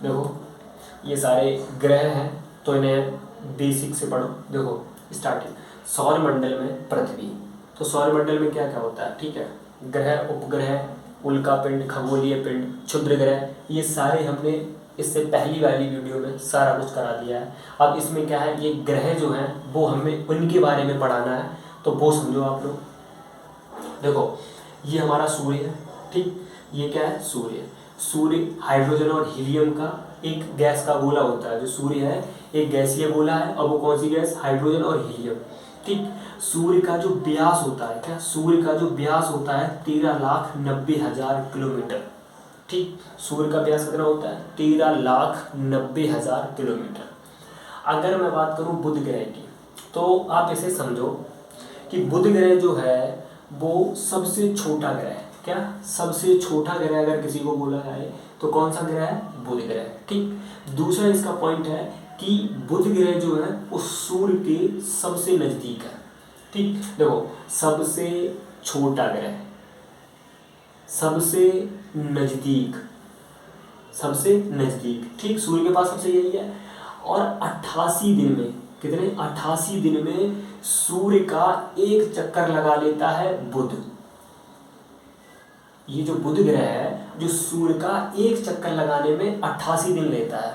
देखो ये सारे ग्रह हैं, तो इन्हें बेसिक से पढ़ो। देखो स्टार्टिंग, सौर मंडल में पृथ्वी, तो सौर मंडल में क्या क्या होता है, ठीक है, ग्रह, उपग्रह, उल्का पिंड, खगोलीय पिंड, क्षुद्र ग्रह, ये सारे हमने इससे पहली वाली वीडियो में सारा कुछ करा दिया है। अब इसमें क्या है, ये ग्रह जो हैं वो हमें उनके बारे में पढ़ाना है, तो वो समझो आप लोग। देखो ये हमारा सूर्य है, ठीक, ये क्या है, सूर्य। सूर्य हाइड्रोजन और हीलियम का एक गैस का गोला होता है। जो सूर्य है एक गैसीय गोला है, और वो कौन सी गैस, हाइड्रोजन और हीलियम, ठीक। सूर्य का जो व्यास होता है, क्या, सूर्य का जो व्यास होता है 13,90,000 किलोमीटर, ठीक। सूर्य का व्यास कितना होता है, 13,90,000 किलोमीटर। अगर मैं बात करूं बुध ग्रह की, तो आप इसे समझो कि बुध ग्रह जो है वो सबसे छोटा ग्रह है। क्या, सबसे छोटा ग्रह अगर किसी को बोला जाए तो कौन सा ग्रह है, बुध ग्रह, ठीक। दूसरा इसका पॉइंट है कि बुध ग्रह जो है वो सूर्य के सबसे नज़दीक है, ठीक। देखो सबसे छोटा ग्रह, सबसे नज़दीक, सबसे नज़दीक, ठीक, सूर्य के पास सबसे यही है। और 88 दिन में, कितने, 88 दिन में सूर्य का एक चक्कर लगा लेता है बुध। ये जो बुध ग्रह है, जो सूर्य का एक चक्कर लगाने में 88 दिन लेता है,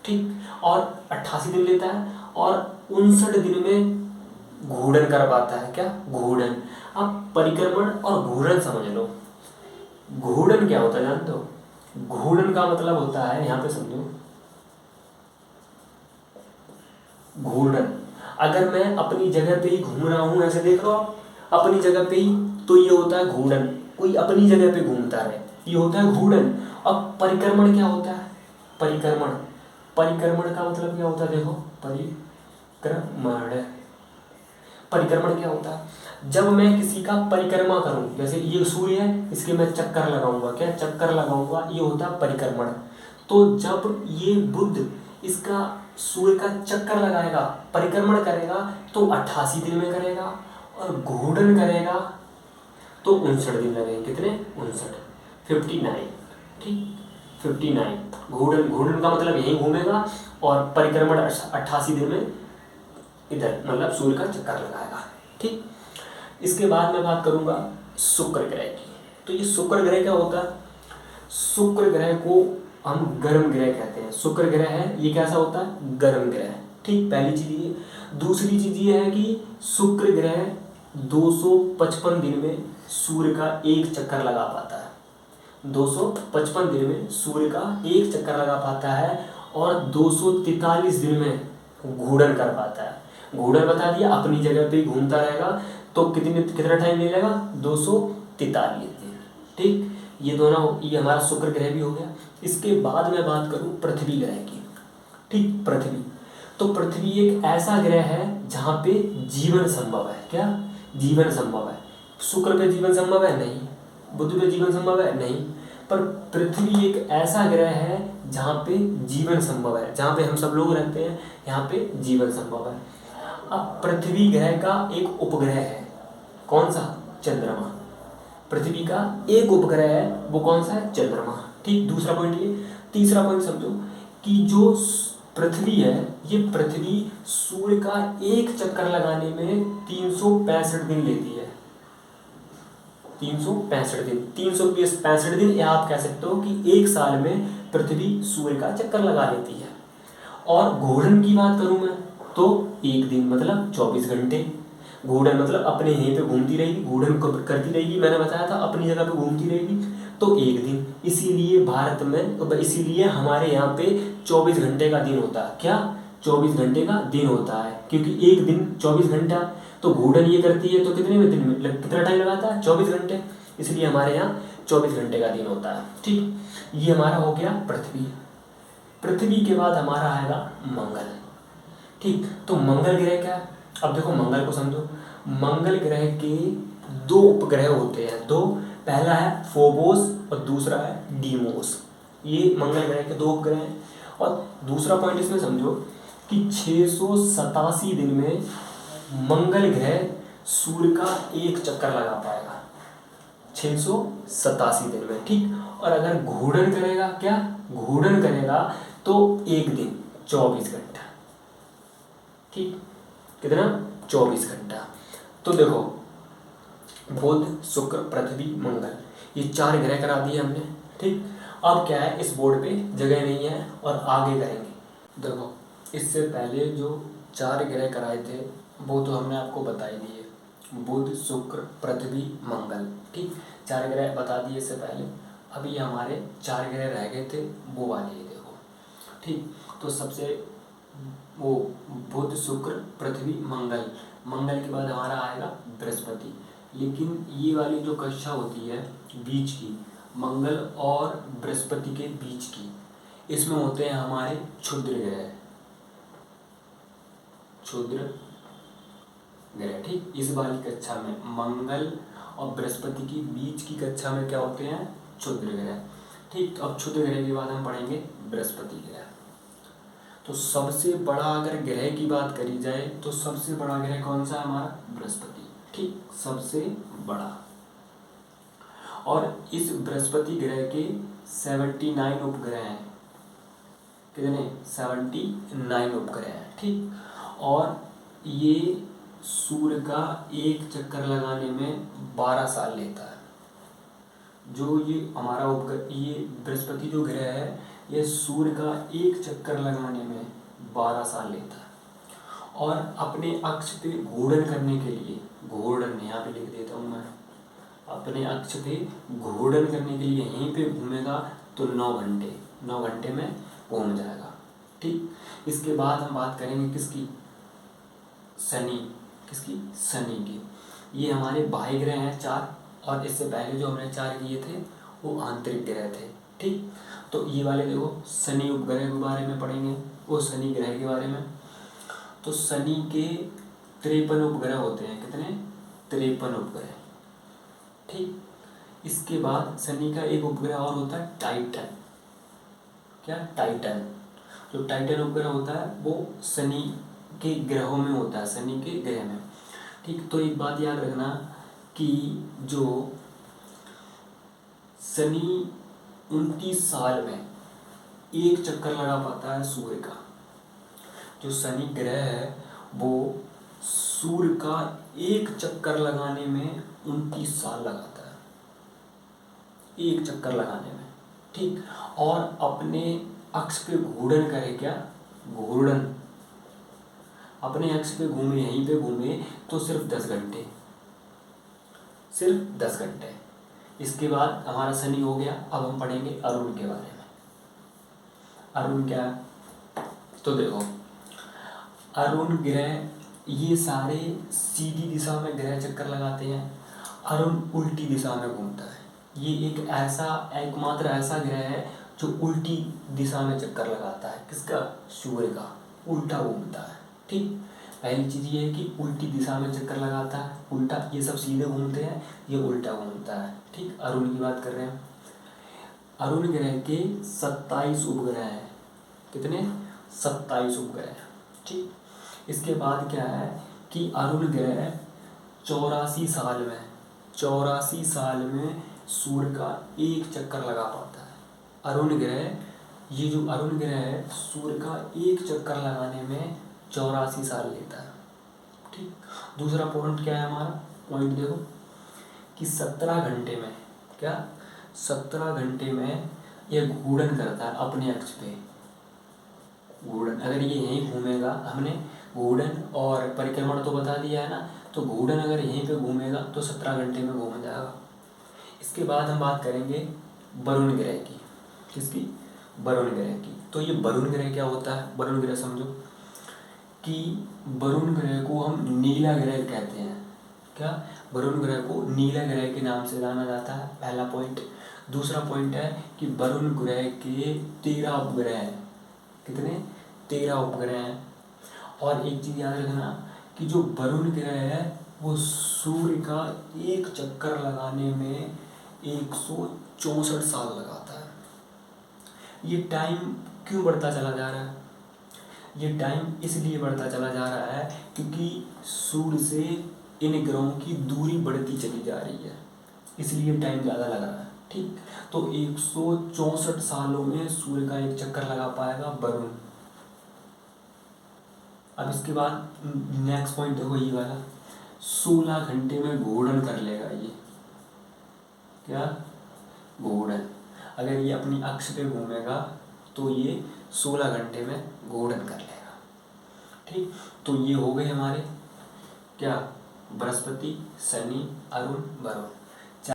ठीक, और 88 दिन लेता है, और 59 दिन में घूर्णन कर पाता है। क्या, घूर्णन। अब परिक्रमण और घूर्णन समझ लो। घूर्णन क्या होता है जानते हो, घूर्णन का मतलब होता है, यहाँ पे समझो, घूर्णन, अगर मैं अपनी जगह पे ही घूम रहा हूँ, ऐसे देख लो आप अपनी जगह पे ही, तो ये होता है घूर्णन। कोई अपनी जगह पे घूमता है, ये होता है घूर्णन। अब परिक्रमण क्या होता है, परिक्रमण, परिक्रमण का मतलब क्या होता है, देखो परिक्रमण, परिक्रमण क्या होता है, जब मैं किसी का परिक्रमा करूं, जैसे ये सूर्य है, इसके मैं चक्कर लगाऊंगा, क्या, चक्कर लगाऊंगा, ये होता है परिक्रमण। तो जब ये बुध इसका सूर्य का चक्कर लगाएगा, परिक्रमण करेगा, तो 88 दिन में करेगा, और घूर्णन करेगा तो 59 दिन लगेंगे। कितने, 59, 59, ठीक, 59। घूर्णन, घूर्णन का मतलब यहीं घूमेगा, और परिक्रमण 88 दिन में इधर मतलब सूर्य का चक्कर लगाएगा, ठीक। इसके बाद मैं बात करूंगा शुक्र ग्रह की। तो ये शुक्र ग्रह क्या होता है, शुक्र ग्रह को हम गर्म ग्रह कहते हैं। शुक्र ग्रह है ये कैसा होता है, गर्म ग्रह, ठीक, पहली चीज ये। दूसरी चीज ये है कि शुक्र ग्रह 255 दिन में सूर्य का एक चक्कर लगा पाता है। 255 दिन में सूर्य का एक चक्कर लगा पाता है, और 243 दिन में घूर्णन कर पाता है। घूर्णन बता दिया, अपनी जगह पे ही घूमता रहेगा, तो कितना टाइम ले लेगा, 243 दिन, ठीक। ये दोनों, ये हमारा शुक्र ग्रह भी हो गया। इसके बाद मैं बात करूं पृथ्वी ग्रह की, ठीक, पृथ्वी। तो पृथ्वी एक ऐसा ग्रह है जहाँ पे जीवन संभव है। क्या, जीवन संभव है। शुक्र पे जीवन संभव है नहीं, बुध पे जीवन संभव है नहीं, पर पृथ्वी एक ऐसा ग्रह है जहाँ पे जीवन संभव है, जहाँ पे हम सब लोग रहते हैं, यहाँ पे जीवन संभव है। अब पृथ्वी ग्रह का एक उपग्रह है, कौन सा, चंद्रमा। पृथ्वी का एक उपग्रह है, वो कौन सा है, चंद्रमा, ठीक। दूसरा पॉइंट ये। तीसरा पॉइंट समझो कि जो पृथ्वी है, ये पृथ्वी सूर्य का एक चक्कर लगाने में 365 दिन लेती है। 365 दिन, 365 दिन, या आप कह सकते हो कि एक साल में पृथ्वी सूर्य का चक्कर लगा लेती है। और घूर्णन की बात करूं मैं, तो एक दिन मतलब 24 घंटे। घूर्णन मतलब अपने यहीं पे घूमती रहेगी, घूर्णन करती रहेगी, मैंने बताया था अपनी जगह पे घूमती रहेगी, तो एक दिन। इसीलिए भारत में, इसीलिए हमारे यहाँ पे 24 घंटे का दिन होता है। क्या, 24 घंटे का दिन होता है, क्योंकि एक दिन 24 घंटा, तो घूर्णन ये करती है तो कितने में दिन में कितना टाइम लगाता है, 24 घंटे, इसलिए हमारे यहाँ 24 घंटे का दिन होता है, ठीक। ये हमारा हो गया पृथ्वी। पृथ्वी के बाद हमारा आएगा मंगल, ठीक। तो मंगल ग्रह क्या है, अब देखो मंगल को समझो। मंगल ग्रह के दो उपग्रह होते हैं, दो, पहला है फोबोस और दूसरा है डीमोस। ये मंगल ग्रह के दो उपग्रह हैं। और दूसरा पॉइंट इसमें समझो कि 687 दिन में मंगल ग्रह सूर्य का एक चक्कर लगा पाएगा, 687 दिन में, ठीक। और अगर घूर्णन करेगा, क्या घूर्णन करेगा, तो 1 दिन 24 घंटा। ठीक, कितना 24 घंटा। तो देखो बुध शुक्र पृथ्वी मंगल, ये 4 ग्रह करा दिए हमने। ठीक, अब क्या है, इस बोर्ड पे जगह नहीं है और आगे करेंगे। देखो इससे पहले जो 4 ग्रह कराए थे वो तो हमने आपको बता ही दिए, बुध शुक्र पृथ्वी मंगल। ठीक, 4 ग्रह बता दिए इससे पहले। अभी हमारे 4 ग्रह रह गए थे, वो वाले ही देखो। ठीक, तो सबसे वो बुध शुक्र पृथ्वी मंगल, मंगल के बाद हमारा आएगा बृहस्पति। लेकिन ये वाली जो कक्षा होती है बीच की, मंगल और बृहस्पति के बीच की, इसमें होते हैं हमारे क्षुद्र ग्रह, क्षुद्र ग्रह। ठीक, इस वाली कक्षा में मंगल और बृहस्पति की बीच की कक्षा में क्या होते हैं, क्षुद्र ग्रह। ठीक, तो अब क्षुद्र ग्रह के बाद हम पढ़ेंगे बृहस्पति ग्रह। तो सबसे बड़ा अगर ग्रह की बात करी जाए तो सबसे बड़ा ग्रह कौन सा है, हमारा बृहस्पति। ठीक, सबसे बड़ा। और इस बृहस्पति ग्रह के 79 उपग्रह हैं। कितने, 79 उपग्रह हैं। ठीक, और ये सूर्य का एक चक्कर लगाने में 12 साल लेता है। जो ये हमारा उपग्रह, ये बृहस्पति जो ग्रह है, ये सूर्य का एक चक्कर लगाने में 12 साल लेता है। और अपने अक्ष पे घूर्णन करने के लिए, घूर्णन यहाँ पे लिख देता हूँ मैं, अपने अक्ष पे घूर्णन करने के लिए यहीं पे घूमेगा तो 9 घंटे, 9 घंटे में घूम जाएगा। ठीक, इसके बाद हम बात करेंगे किसकी, शनि, किसकी, शनि की। ये हमारे बाह्य ग्रह हैं 4, और इससे पहले जो हमने 4 किए थे वो आंतरिक ग्रह थे। ठीक, तो ये वाले देखो शनि उपग्रह के बारे में पढ़ेंगे, वो शनि ग्रह के बारे में। तो शनि के 53 उपग्रह होते हैं। कितने, 53 उपग्रह। ठीक, इसके बाद शनि का एक उपग्रह और होता है टाइटन। क्या, टाइटन। जो टाइटन उपग्रह होता है वो शनि के ग्रहों में होता है, शनि के ग्रह में। ठीक, तो एक बात याद रखना कि जो शनि 29 साल में एक चक्कर लगा पाता है सूर्य का। जो शनि ग्रह है वो सूर्य का एक चक्कर लगाने में 29 साल लगाता है, एक चक्कर लगाने में। ठीक, और अपने अक्ष पे घूर्णन करे, क्या, घूर्णन, अपने अक्ष पे घूमे, यहीं पे घूमे तो सिर्फ 10 घंटे, सिर्फ 10 घंटे। इसके बाद हमारा शनि हो गया। अब हम पढ़ेंगे अरुण के बारे में। अरुण क्या है, तो देखो अरुण ग्रह, ये सारे सीधी दिशा में ग्रह चक्कर लगाते हैं, अरुण उल्टी दिशा में घूमता है। ये एक ऐसा, एकमात्र ऐसा ग्रह है जो उल्टी दिशा में चक्कर लगाता है। किसका, सूर्य का, उल्टा घूमता है। ठीक, पहली चीज़ ये है कि उल्टी दिशा में चक्कर लगाता है, उल्टा। ये सब सीधे घूमते हैं, ये उल्टा घूमता है। ठीक, अरुण की बात कर रहे हैं। अरुण ग्रह के 27 उपग्रह हैं। कितने, 27 उपग्रह। ठीक, इसके बाद क्या है कि अरुण ग्रह 84 साल में, 84 साल में सूर्य का एक चक्कर लगा पाता है। अरुण ग्रह, ये जो अरुण ग्रह है सूर्य का एक चक्कर लगाने में 84 साल लेता है। ठीक, दूसरा पॉइंट क्या है हमारा, पॉइंट देखो कि 17 घंटे में, क्या, 17 घंटे में यह घूर्णन करता है अपने अक्ष पे। घूर्णन, अगर ये यहीं घूमेगा, हमने घूर्णन और परिक्रमण तो बता दिया है ना, तो घूर्णन अगर यहीं पे घूमेगा तो 17 घंटे में घूम जाएगा। इसके बाद हम बात करेंगे वरुण ग्रह की। किसकी, वरुण ग्रह की। तो ये वरुण ग्रह क्या होता है, वरुण ग्रह समझो कि वरुण ग्रह को हम नीला ग्रह कहते हैं। क्या, वरुण ग्रह को नीला ग्रह के नाम से जाना जाता है, पहला पॉइंट। दूसरा पॉइंट है कि वरुण ग्रह के 13 उपग्रह हैं। कितने, 13 उपग्रह हैं। और एक चीज़ याद रखना कि जो वरुण ग्रह है वो सूर्य का एक चक्कर लगाने में 164 साल लगाता है। ये टाइम क्यों बढ़ता चला जा रहा है, ये टाइम इसलिए बढ़ता चला जा रहा है क्योंकि सूर्य से इन ग्रहों की दूरी बढ़ती चली जा रही है, इसलिए टाइम ज़्यादा लग रहा है। ठीक। तो 164 सालों में सूर्य का एक चक्कर लगा पाएगा वरुण। अब इसके बाद नेक्स्ट पॉइंट देखो ये वाला, 16 घंटे में घूर्णन कर लेगा ये। क्या? घूर्णन। अगर ये अपनी अक्ष पे घूमेगा तो ये 16 घंटे में घूर्णन कर लेगा। ठीक। तो ये हो गए हमारे क्या, बृहस्पति, शनि, अरुण, वरुण।